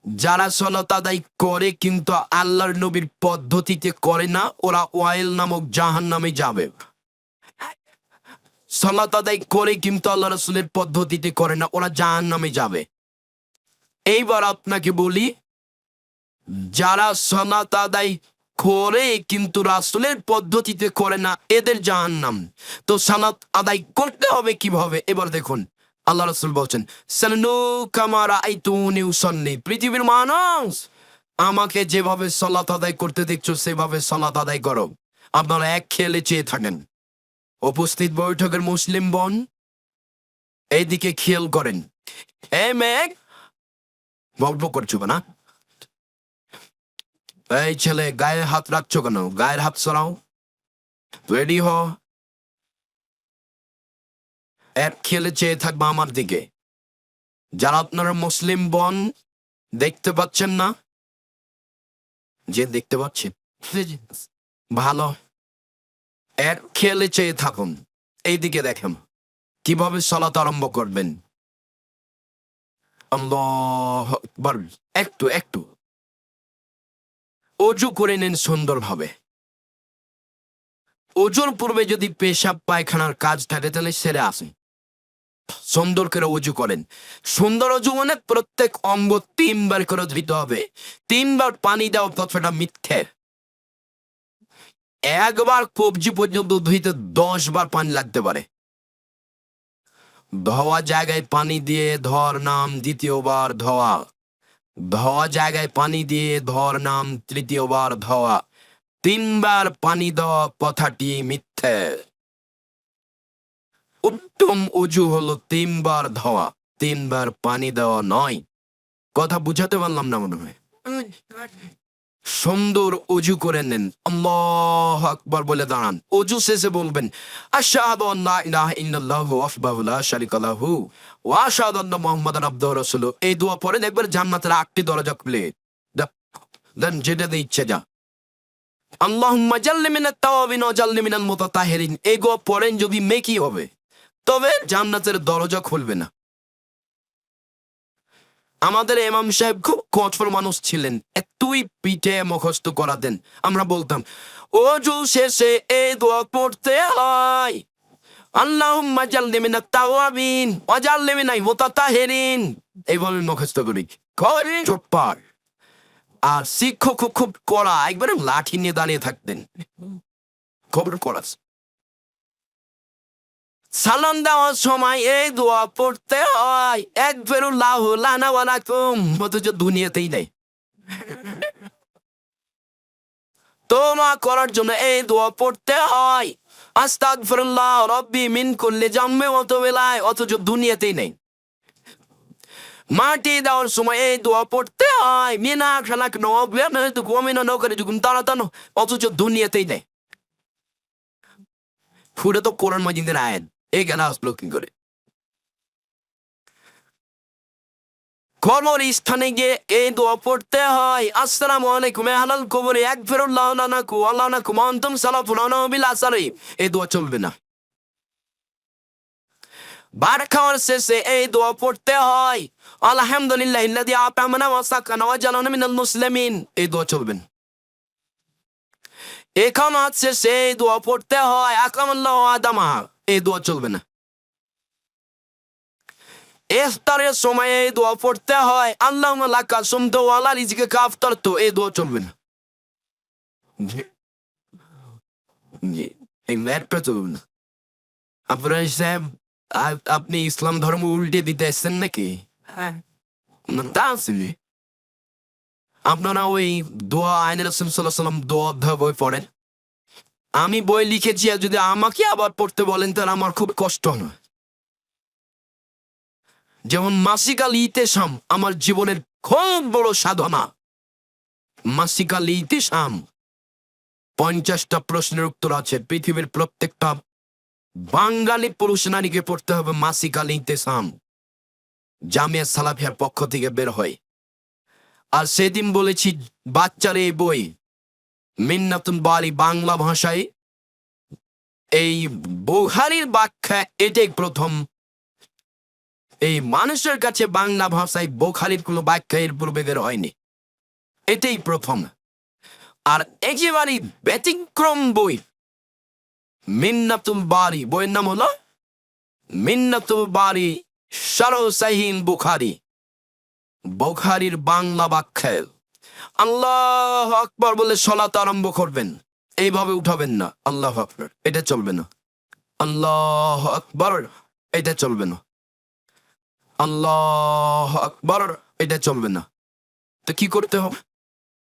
যারা সালাত আদায় করে কিন্তু আল্লাহর নবীর পদ্ধতিতে করে না, ওরা ওয়াইল নামক জাহান্নামে যাবে। সালাত আদায় করে কিন্তু আল্লাহ রাসূলের পদ্ধতিতে করে না, ওরা জাহান্নামে যাবে। এইবার আপনাকে বলি, যারা সালাত আদায় করে কিন্তু রাসূলের পদ্ধতিতে করে না, এদের জাহান্নাম। তো সালাত আদায় করতে হবে কিভাবে? এবার দেখুন, আল্লাহ রাসূল বলছেন, সাল্লু কামা রাআইতুনি উসাল্লি। পৃথিবীর মানুষ, আমাকে যেভাবে সালাত আদায় করতে দেখছো সেভাবে সালাত আদায় করো। আপনারা এক খেয়ালে চেয়ে থাকেন। উপস্থিত বৈঠকের মুসলিম বোন, এইদিকে খেয়াল করেন। এ মেঘ, গল্প করছো না? এই ছেলে, গায়ে হাত রাখছো কেন? গায়ের হাত সরাও, রেডি হ। এক খেলে চেয়ে থাকবা আমার দিকে। যারা আপনারা মুসলিম বোন, দেখতে পাচ্ছেন না? যে দেখতে পাচ্ছেন ভালো, এক খেলে চেয়ে থাকুন। এইদিকে দেখেন কিভাবে সালাত আরম্ভ করবেন। আল্লাহু আকবার। একটু একটু অজু করে নিন সুন্দরভাবে। অজুর পূর্বে যদি পেশাব পায়খানার কাজ থাকে তাহলে সেরে আসেন, সুন্দর করে অজু করেন। সুন্দর অজু মানে প্রত্যেক অঙ্গ 3 বার করে ধুইতে হবে। 3 বার পানি দেওয়া কথাটা মিথ্যে। একবার কবজি পর্যন্ত ধুইতে 10 বার পানি লাগতে পারে। ধোয়া জায়গায় পানি দিয়ে ধর নাম, দ্বিতীয়বার ধোয়া। ধোয়া জায়গায় পানি দিয়ে ধর নাম, তৃতীয়বার ধোয়া। 3 বার পানি দেওয়া কথাটি মিথ্যে। উত্তম অজু হলো 3 বার ধোয়া, 3 বার পানি দেওয়া নয়। কথা বুঝাতে পারলাম না মনে হয়। সুন্দর অজু করে নেন, আল্লাহু আকবার বলে দাঁড়ান। অজু শেষে বলবেন, আশহাদু আল্লা ইলাহা ইল্লাল্লাহু ওয়াহদাহু লা শারীকা লাহু ওয়া আশহাদু আন্না মুহাম্মাদান আবদুহু ওয়া রাসূলুহু। এই দোয়া পড়েন, একবার জান্নাতের 8টি দরজা খুলে দেন, যেটাতে ইচ্ছে যা। আল্লাহুম্মা জাল্লি মিনাত তাওয়াবিন ওয়া জাল্লি মিনাল মুতাতাহহিরিন। এই দোয়া পড়েন, যদি নেকি হবে, তবে জান্নাতের দরজা খুলবে না। আমাদের ইমাম সাহেব খুব কঠোর মানুষ ছিলেন, এতই পিঠে মুখস্থ করাতেন। আমরা বলতাম, ওযু শেষে এই দোয়া পড়তে হয়, আল্লাহুম্মা জাল্লি মিনাত তাওয়াবিন ওয়া জাল্লি মিনাল মুতাতাহহিরিন। এইভাবে মুখস্থ করি করি চোপার। আর শিক্ষক খুব কড়া, একবারে লাঠি নিয়ে দাঁড়িয়ে থাকতেন, খবর করা। সালাম দেওয়ার সময় এই দোয়া পড়তে হয়, একফিরুল্লাহু লানা ওয়া লাকুম, অথচ দুনিয়াতেই নেই। তওবা করার জন্য এই দোয়া পড়তে হয়, আস্তাগফিরুল্লাহ রাব্বি মিন কুল্লি যামবি ওয়া তুবু ইলাইহি, অথচ দুনিয়াতেই নেই। মাটি দেওয়ার সময় এই দোয়া পড়তে হয়, মিনা খালাকনা ওয়া বিয়ানাতুকা ওয়া মিনা নুখরিজুকুম তারাতান, অথচ দুনিয়াতেই নেই। পুরো তো কোরআন মাজিদের আয়াত, এই জ্ঞান আসলো কি করে? কবর স্থানে গিয়ে এই দোয়া পড়তে হয়, আসসালামু আলাইকুম আহলাল কবরি ইয়াগফিরুল্লাহু লানাকুম ওয়া লানাকুম ওয়া আনতুম সালাফুন বিল আসরি। এই দোয়া চলবে না। বার খাওয়ার শেষে এই দোয়া পড়তে হয়, আলহামদুলিল্লাহিল্লাযী আত'আমানা ওয়া সাকানা ওয়া জাআলানা মিনাল মুসলিমিন। এই দোয়া চলবে না। ইকামাত শেষে এই দোয়া পড়তে হয়, আকামাল্লাহু আদামা। এই দোয়া চলবে না। ইফতারের সময় এই দোয়া পড়তে হয়, আল্লাহুম্মা লাকা সুমতু ওয়া আলা রিজকিকা আফতারতু। এই দোয়া চলবে না। এই ম্যাটটা চলবে না। আপনারা সাহেব, আপনি ইসলাম ধর্ম উল্টে দিতে এসছেন নাকি? হ্যাঁ, তা আছে। আপনারা ওই দোয়া আইনে রাসূল সাল্লাল্লাহু আলাইহি ওয়াসাল্লাম দোয়া অধ্যায় বই পড়েন। আমি বই লিখেছি, আর যদি আমাকে আবার পড়তে বলেন তাহলে আমার খুব কষ্ট হয়। যেমন মাসিক আল ইতিসাম আমার জীবনের খুব বড় সাধনা। মাসিক আল ইতিসাম 50টা প্রশ্নের উত্তর আছে। পৃথিবীর প্রত্যেকটা বাঙালি পুরুষ নারীকে পড়তে হবে মাসিক আল ইতিসাম, জামিয়া সালাফিয়ার পক্ষ থেকে বের হয়। আর সেদিন বলেছি, বাচ্চার এই বই মিন্নাতুল বারি বাংলা ভাষায় এই বুখারীর ব্যাখ্যা এটাই প্রথম। এই মানুষের কাছে বাংলা ভাষায় বুখারীর কোনো ব্যাখ্যা এর পূর্বে বের হয়নি, এটাই প্রথম। আর একেবারেই ব্যতিক্রম বই মিন্নাতুল বারী, বইয়ের নাম হলো মিন্নাতুল বারী শারহ সাহিহ বুখারী, বুখারীর বাংলা ব্যাখ্যা। আল্লাহু আকবার বলে সালাত আরম্ভ করবেন, এইভাবে উঠাবেন না আল্লাহু আকবার, এটা চলবে না। আল্লাহু আকবার, এটা চলবে না। আল্লাহু আকবার, এটা চলবে না। তো কি করতে হবে?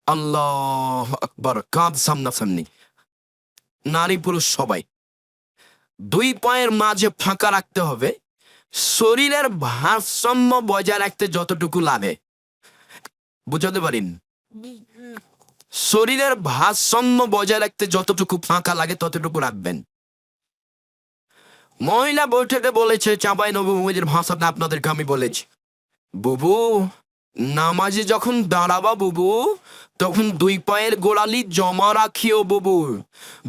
আল্লাহু আকবার, কাঁধ সামনাসামনি, নারী পুরুষ সবাই। দুই পায়ের মাঝে ফাঁকা রাখতে হবে, শরীরের ভারসাম্য বজায় রাখতে যতটুকু লাগে। বুঝাতে পারেন? শরীরের ভারসাম্য বজায় রাখতে যতটুকু ফাঁকা লাগে ততটুকু রাখবেন। মহিলা বৈঠকে বলেছে, চাঁপাই নবীর ভাষাটা আপনাদেরকে আমি বলেছি, বুবু নামাজে যখন দাঁড়াবা বুবু, তখন দুই পায়ের গোড়ালি জমা রাখিও বুবু।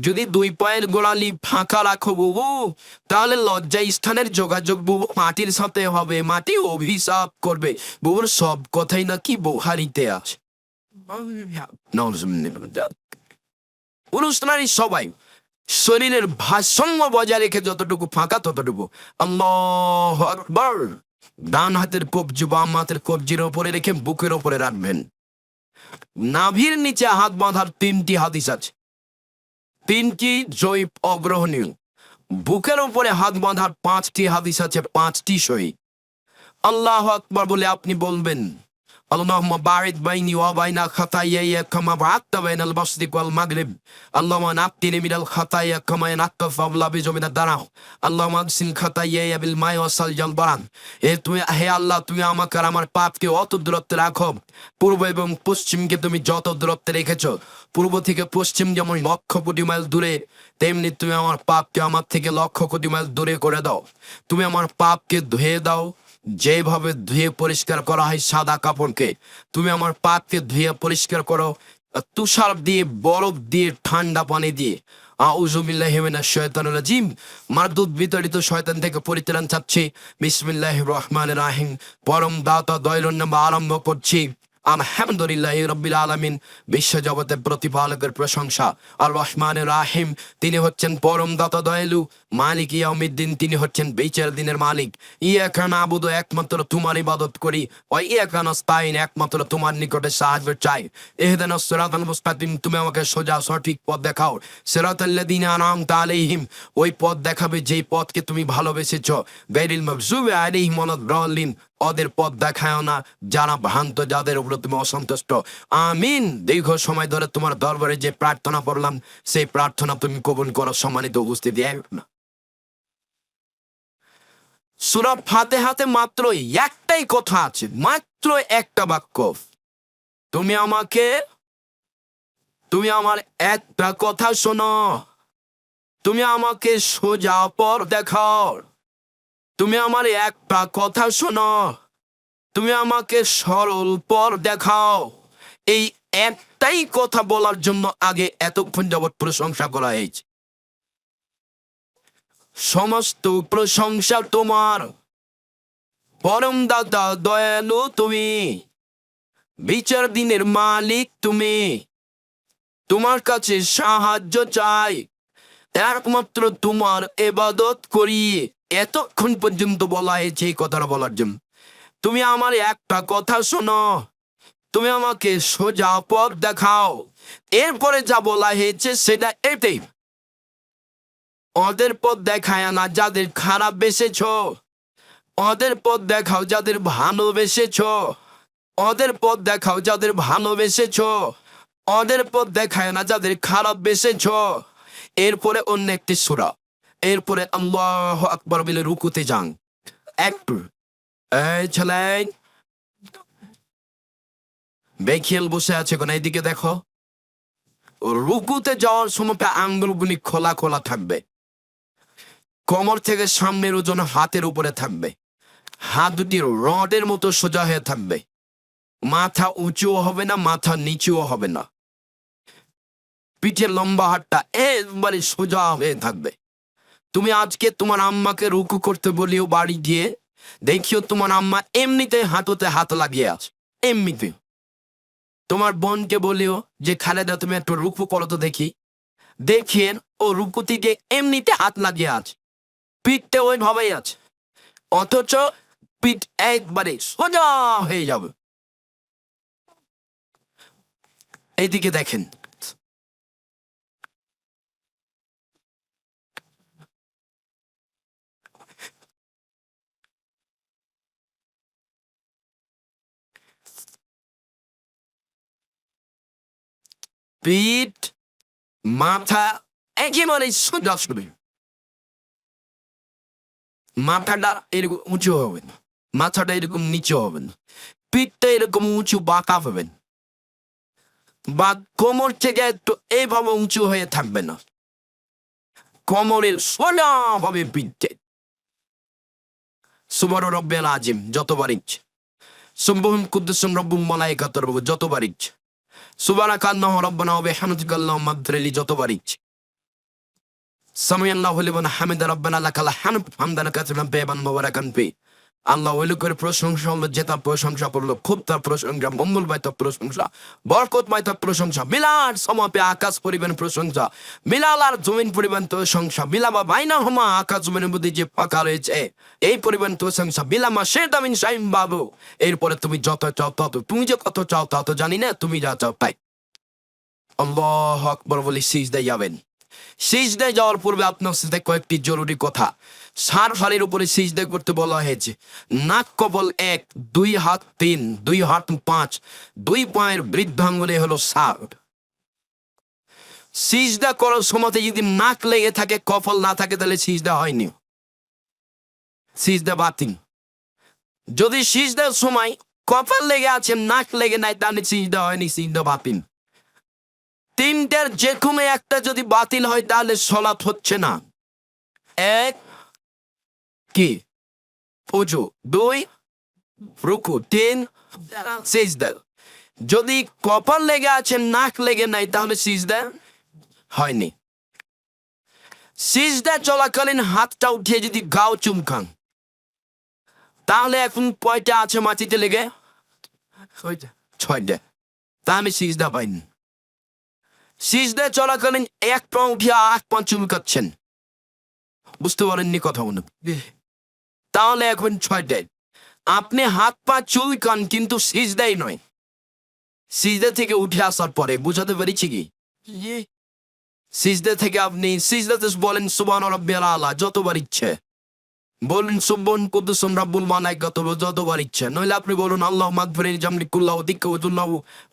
যদি দুই পায়ের গোড়ালি ফাঁকা রাখো বুবু, তাহলে লজ্জা স্থানের যোগাযোগ বুবু মাটির সাথে হবে, মাটি অভিশাপ করবে। বুবুর সব কথাই নাকি বুখারীতে আছে। পুরুষ নারী সবাই শরীরের ভারসাম্য বজায় রেখে যতটুকু ফাঁকা ততটুকু। আল্লাহু আকবার। ডান হাতের কবজি বাম হাতের কবজির ওপরে রেখে বুকের ওপরে রাখবেন। নাভির নিচে হাত বাঁধার 3টি হাদিস আছে, 3টি জৈব অগ্রহণীয়। বুকের ওপরে হাত বাঁধার 5টি হাদিস আছে, 5টি সহি। আল্লাহু আকবার বলে আপনি বলবেন, আল্লাহুম্মা বারিক বাইনি ওয়া বাইনা খাতায়ায়া কামা বারাকতা বাইনাল মাশরিক ওয়াল মাগরিব। আল্লাহুম্মা নাক্কিনি মিনাল খাতায়া কামা ইয়ানাক্কাল সাবু মিনাদ দারাহ। আল্লাহুম্মা আগসিল খাতায়ায়া বিল মাই ওয়াস সালজাল বারান। হে আল্লাহ, তুমি আমাকে আর আমার পাপকে অত দূরত্বে রাখো, পূর্ব এবং পশ্চিমকে তুমি যত দূরত্বে রেখেছো। পূর্ব থেকে পশ্চিম যেমন 1,00,000 কোটি মাইল দূরে, তেমনি তুমি আমার পাপকে আমার থেকে 1,00,000 কোটি মাইল দূরে করে দাও। তুমি আমার পাপকে ধুয়ে দাও, যেভাবে ধুয়ে পরিষ্কার করা হয় সাদা কাপড়কে। তুমি আমার পাপকে ধুয়ে পরিষ্কার করো তুষার দিয়ে, বরফ দিয়ে, ঠান্ডা পানি দিয়ে। আউযু বিল্লাহি মিনাশ শাইতানির রাজিম। মারদুদ বিতাড়িত শয়তান থেকে পরিত্রাণ চাচ্ছি। বিসমিল্লাহির রহমানির রহিম। পরম দাতা দয়ালুর নামে আরম্ভ করছি। আলহামদুলিল্লাহি রাব্বিল আলামিন। বিশ্ব জগতের প্রতিপালকের প্রশংসা। আর রহমানির রাহিম, তিনি হচ্ছেন পরম দাতা দয়ালু। মালিক ইয়াউমিদ্দিন, তিনি হচ্ছেন বিচার দিনের মালিক। ইয়াকা নাবুদু, একমাত্র তোমার ইবাদত করি। ওয়া ইয়াকা নাস্তাইন, একমাত্র তোমার নিকটে সাহায্য চাই। ইহদিনাস সিরাতাল মুস্তাকিম, তুমি আমাকে সোজা সঠিক পথ দেখাও। সিরাতাল্লাযিনা আনআমতা আলাইহিম, ওই পথ দেখাবে যেই পথকে তুমি ভালোবেসেছো। গায়রিল মাগযুবি আলাইহিম ওয়ালাদ-দাল্লিন, ওদের পথ দেখায় না যারা ভ্রান্ত, যাদের উপর তুমি অসন্তুষ্ট। আমিন। দীর্ঘ সময় ধরে তোমার দরবারে যে প্রার্থনা করলাম, সেই প্রার্থনা তুমি কবুল করো। সম্মানিত উপস্থিতি, সূরা ফাতিহাতে মাত্র একটাই কথা আছে, মাত্র একটা বাক্য। তুমি আমার একটা কথা শোনো, তুমি আমাকে সোজা পথ দেখাও। তুমি আমার একটা কথা শোনো, তুমি আমাকে সরল পথ দেখাও। এই একটাই কথা বলার জন্য আগে এতক্ষণ যাবৎ প্রশংসা করা হয়েছে। সমস্ত প্রশংসা তোমার, পরম দাতা দয়ালু তুমি, বিচার দিনের মালিক তুমি। তোমার কাছে সাহায্য চাই, একমাত্র তোমার ইবাদত করি। এতক্ষণ পর্যন্ত বলা হয়েছে এই কথাটা বলার জন্য। তুমি আমার একটা কথা শোনো, তুমি আমাকে সোজা পথ দেখাও। এরপরে যা বলা হয়েছে সেটা এটাই, ওদের পথ দেখায় না যাদের খারাপ বেসেছ, ওদের পথ দেখাও যাদের ভালোবেসেছ, ওদের পথ দেখাও যাদের ভালোবেসেছ, ওদের পথ দেখায় না যাদের খারাপ বেসেছ। এরপরে অন্য একটি সূরা, এরপরে আল্লাহু আকবার বলে রুকুতে যান। একটু এই ছেলে, বেখিয়াল বসে আছে কোন, এইদিকে দেখো। রুকুতে যাওয়ার সময় আঙ্গুলগুলি খোলা খোলা থাকবে, কোমর থেকে সামনের ওজন হাতের উপরে থাকবে, হাত দুটি রডের মতো সোজা হয়ে থাকবে, মাথা উঁচুও হবে না, মাথা নিচুও হবে না, পিঠের লম্বা হাতটা একবারে সোজা হয়ে থাকবে। তুমি আজকে তোমার আম্মাকে রুকু করতে বলিও বাড়ি গিয়ে, দেখিও তোমার আম্মা এমনিতে হাঁটুতে হাত লাগিয়ে আছে, এমনিতে। তোমার বোনকে বলিও যে খালেদা তুমি একটু রুকু করো তো দেখি, দেখিয়ে ও রুকুতি দিয়ে এমনিতে হাত লাগিয়ে আছে, পিঠটা ওইভাবেই আছে, অথচ পিঠ একবারে সোজা হয়ে যাবে। এইদিকে দেখেন, পিঠ মাথা একেবারে সোজা শুবে, মাথাটা এরকম উঁচু হবে না, মাথাটা এরকম নিচু হবে না, পিঠটা এরকম উঁচু বাঁকা হবে না, বা কোমর থেকে একটু এইভাবে উঁচু হয়ে থাকবে না, কোমরের সোজা হবে পিঠে। সুবহান রব্বিল আজিম যতবার ইচ্ছে, সুবহান কুদ্দুসুম রব্বুল মালাইকাতুর রব্বু যতবার ইচ্ছে, সুবহানাকাল্লাহু রাব্বানা ওয়া বিহামদিকা আল্লাহুম্মা ইগফিরলি যতবার ইচ্ছে, সামিআল্লাহু লিমান হামিদা রাব্বানা লাকাল হামদ হামদান কাসিরান তাইয়িবান মুবারাকান ফি। আল্লাহ ওই লোকের প্রশংসা হলো যে তার প্রশংসা করলো, খুব তার প্রশংসা, মঙ্গলময় তার প্রশংসা, বরকতময় তার প্রশংসা, বিলার সমাপে আকাশ পরিমাণ প্রশংসা, বিলাল আর জমিন পরিমাণ প্রশংসা, বিলাবা বাইনা হমা আকাশ জমিনের মধ্যে যে ফাঁকা রয়েছে এই পরিমাণ প্রশংসা, বিলামা সে দামিন সাইম বাবু। এরপরে তুমি যত চাও তত, তুমি যে কত চাও তত জানি না, তুমি যা চাও তাই। আল্লাহু আকবার বলে সিজদায় যাবেন। সিজদায় যাওয়ার পূর্বে আপনার সাথে কয়েকটি জরুরি কথা। সার ফালির উপরে সিজদায় করতে বলা হয়েছে। নাক কবল 1, 2 হাত 3, 2 হাত 5, 2 পায়ের বৃদ্ধাঙ্গুলে হলো 7। সিজদা করার সময় যদি নাক লেগে থাকে, কপাল না থাকে, তাহলে সিজদা হয়নি, সিজদা বাতিল। যদি সিজদার সময় কপাল লেগে আছে, নাক লেগে নাই, তাহলে সিজদা হয়নি, সিজদা বাতিল। তিনটার যে কোনো একটা যদি বাতিল হয় তাহলে সলাৎ হচ্ছে না। 1 কি ওযু, 2 রুকু, 3 সিজদা। যদি কপাল লেগে আছে, নাক লেগে নাই, তাহলে সিজদা হয়নি। সিজদা চলাকালীন হাতটা উঠিয়ে যদি গাও চুমকান, তাহলে এখন কয়টা আছে মাটিতে লেগে? 6টা, তাহলে সিজদা পাইনি। সিজদা চলাকালীন এক পা উঠিয়ে 8 পা চুমকাচ্ছেন, বুঝতে পারেননি কথা মনে, তাহলে এখন 6টায়। আপনি হাত পা চুলকান কিন্তু সিজদাই নয়, সিজদা থেকে উঠে আসার পরে। বুঝাতে পেরেছি কি? সিজদা থেকে আপনি সিজদাতে বলেন সুবহান রাব্বিয়াল আলা যতবার ইচ্ছে, বলেন সুবহান কুদ্দুসুম রাব্বুল মালাইকাতুহু যতবার ইচ্ছে, নইলে আপনি বলুন আল্লাহুম্মা আগফিরলি জামলি কুল্লাহু দিক্কাহু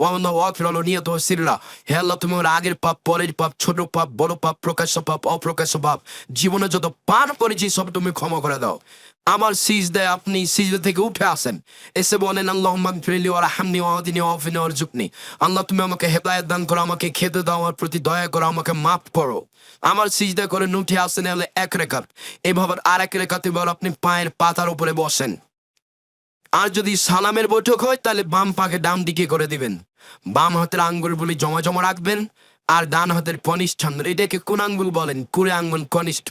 ওয়া আন্নাহু আগফিরু নিয়াতুহু সিররা। হে আল্লাহ, তুমি আমার আগের পাপ, পরের পাপ, ছোট পাপ, বড় পাপ, প্রকাশ্য পাপ, অপ্রকাশ্য পাপ, জীবনে যত পাপ করেছি সব তুমি ক্ষমা করে দাও। আমার সিজদায় আপনি সিজদা থেকে উঠে আসেন, এসে বলেন আল্লাহুম্মা আগফিরলি ওয়ারহামনি ওয়াহদিনি ওয়াফিনি ওয়ারজুকনি। আল্লাহ, তুমি আমাকে হেদায়েত দান করো, আমাকে খেতে দাও, আমার প্রতি দয়া করো, আমাকে মাফ করো। আমার সিজদা করে উঠে আসেন হলে 1 রাকাত। এভাবে আর 1 রাকাতে বল আপনি পায়ের পাতার উপরে বসেন। আর যদি সালামের বৈঠক হয় তাহলে বাম পাকে ডান দিকে করে দিবেন, বাম হাতের আঙ্গুলগুলি জমা জমা রাখবেন, আর ডান হাতের কনিষ্ঠ আঙ্গুল, এটাকে কোন আঙ্গুল বলেন? কুড়ে আঙ্গুল কনিষ্ঠ,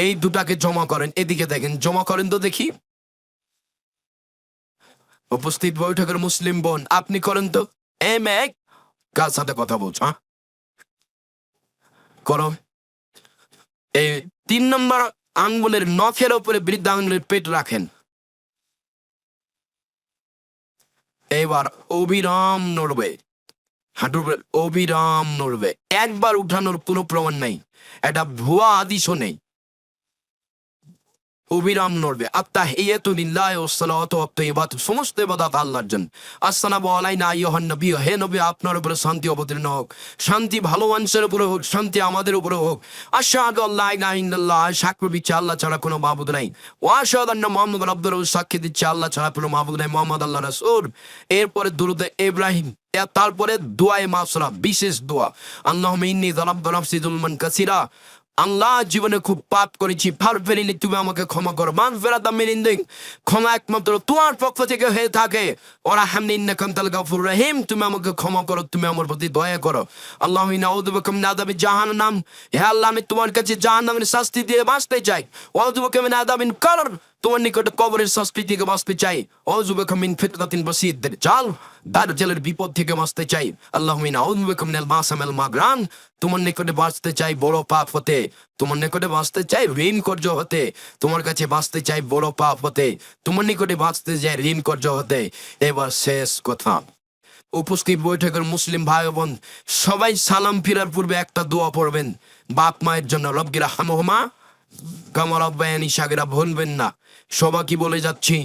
এই দুটাকে জমা করেন। এদিকে দেখেন, জমা করেন তো দেখি। উপস্থিত বৈঠকের মুসলিম বোন, আপনি করেন তো। মেঘ, কার সাথে কথা বলছো? করো। এই 3 নম্বর আঙ্গুলের নখের উপরে বৃদ্ধা আঙ্গুলের পেট রাখেন। এবার অবিরাম নড়বে, হাঁটুর অবিরাম নড়বে, একবার উঠানোর কোনো প্রমাণ নেই, এটা ভুয়া আদিশও নেই, অবিরাম নড়বে। আত্তাহিয়াতু লিল্লাহি ওয়াস সালাওয়াতু ওয়াত তাইয়্যিবাতু, সমস্ত ইবাদত আল্লাহর জন্য। আসসালামু আলাইনা আইয়ুহান নবী, হে নবী আপনার উপরে শান্তি অবতীর্ণ হোক, শান্তি ভালো মানুষের উপরে হোক, শান্তি আমাদের উপরে হোক। আশহাদু আল্লা ইলাহা ইল্লাল্লাহ, সাক্ষ্য দিচ্ছি আল্লাহ ছাড়া কোনো মাবুদ নাই। ওয়া আশহাদু আন্না মুহাম্মাদান আবদুহু, সাক্ষী দিচ্ছি আল্লাহ ছাড়া কোনো মাবুদ নাই, মুহাম্মদ আল্লাহর রাসূল। এরপরে দুরূদে ইব্রাহিম, তারপরে দোয়ায়ে মাসরা, বিশেষ দোয়া। আল্লাহুম্মা ইন্নী যালামতু নাফসি যুলমান কাসীরা, আল্লাহ জীবনে খুব পাপ করেছি, ফাগফিরলি, তুমি আমাকে ক্ষমা করো। মাগফিরাতাম মিন ইনদিক, ক্ষমা একমাত্র তোমার পক্ষ থেকে হয়ে থাকে। ওয়ারহামনি ইন্নাকা আনতাল গাফুরুর রহিম, তুমি আমাকে ক্ষমা করো, তুমি আমার প্রতি দয়া করো। আল্লাহুম্মা ইন্নী আউযু বিকা মিন আযাবি জাহান্নাম, হে আল্লাহ আমি তোমার কাছে জাহান্নামের শাস্তি দিয়ে বাঁচতে চাই। ওয়া আউযু বিকা মিন আযাবিল কবর, তোমার নিকটে কবরের শাস্তি থেকে বাঁচতে চাই। আউযু বিকা মিন ফিতনাতিল মাসিহিদ দাজ্জাল, দাজ্জালের বিপদ থেকে বাঁচতে চাই। আল্লাহুম্মা ইন্নী আউযু বিকা মিনাল মাসাম ওয়াল মাগরান, তোমার নিকটে বাঁচতে চাই বড় পাপ হতে, তোমার নিকটে বাঁচতে চাই ঋণ কর্য হতে, তোমার কাছে বাঁচতে চাই বড় পাপ হতে, তোমার নিকটে বাঁচতে চাই ঋণ কর্য হতে। এবার শেষ কথা, উপস্থিত বৈঠকের মুসলিম ভাই বোন সবাই সালাম ফিরার পূর্বে একটা দোয়া পড়বেন বাপ মায়ের জন্য, রব্বির হামহুমা কামা রাব্বায়ানি সাগীরা, ভুলবেন না। সবাইকে বলে যাচ্ছি,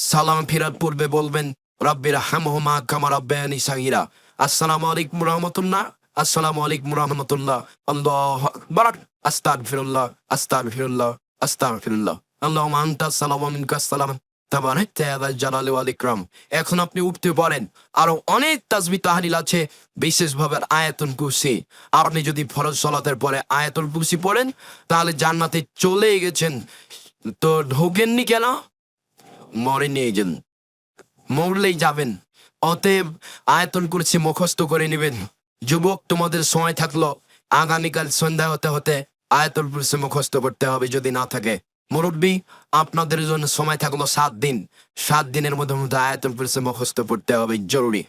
সালাম ফিরার পূর্বে বলবেন রব্বির হামহুমা কামা রাব্বায়ানি সাগীরা। আসসালামু আলাইকুম রাহমাতুল্লাহ, আসসালামু আলাইকুম রাহমাতুল্লাহ, আল্লাহু আকবার, আস্তাগফিরুল্লাহ, আস্তাগফিরুল্লাহ, আস্তাগফিরুল্লাহ, আল্লাহুম্মা আনতা সালাম ওয়া মিনকাস সালাম তাবারাকতা ইয়া যাল জালালি ওয়াল ইকরাম। এখন আপনি উঠতে পারেন। আরো অনেক তাসবিহ তাহলিল আছে, বিশেষভাবে আয়াতুল কুরসি। আপনি যদি ফরজ সালাতের পরে আয়াতুল কুরসি পড়েন তাহলে জান্নাতে চলে গেছেন। তো ঢোকেননি কেন? মরে নিয়ে যান, মরলেই যাবেন। অতএব আয়াতুল কুরসি মুখস্থ করে নেবেন। যুবক, তোমাদের সময় থাকলো, আগামীকাল সন্ধ্যা হতে হতে আয়াতুল কুরসি মুখস্থ করতে হবে যদি না থাকে। মুরব্বী, আপনাদের জন্য সময় থাকলো 7 দিন, 7 দিনের মধ্যে আয়াতুল কুরসি মুখস্থ করতে হবে, জরুরি।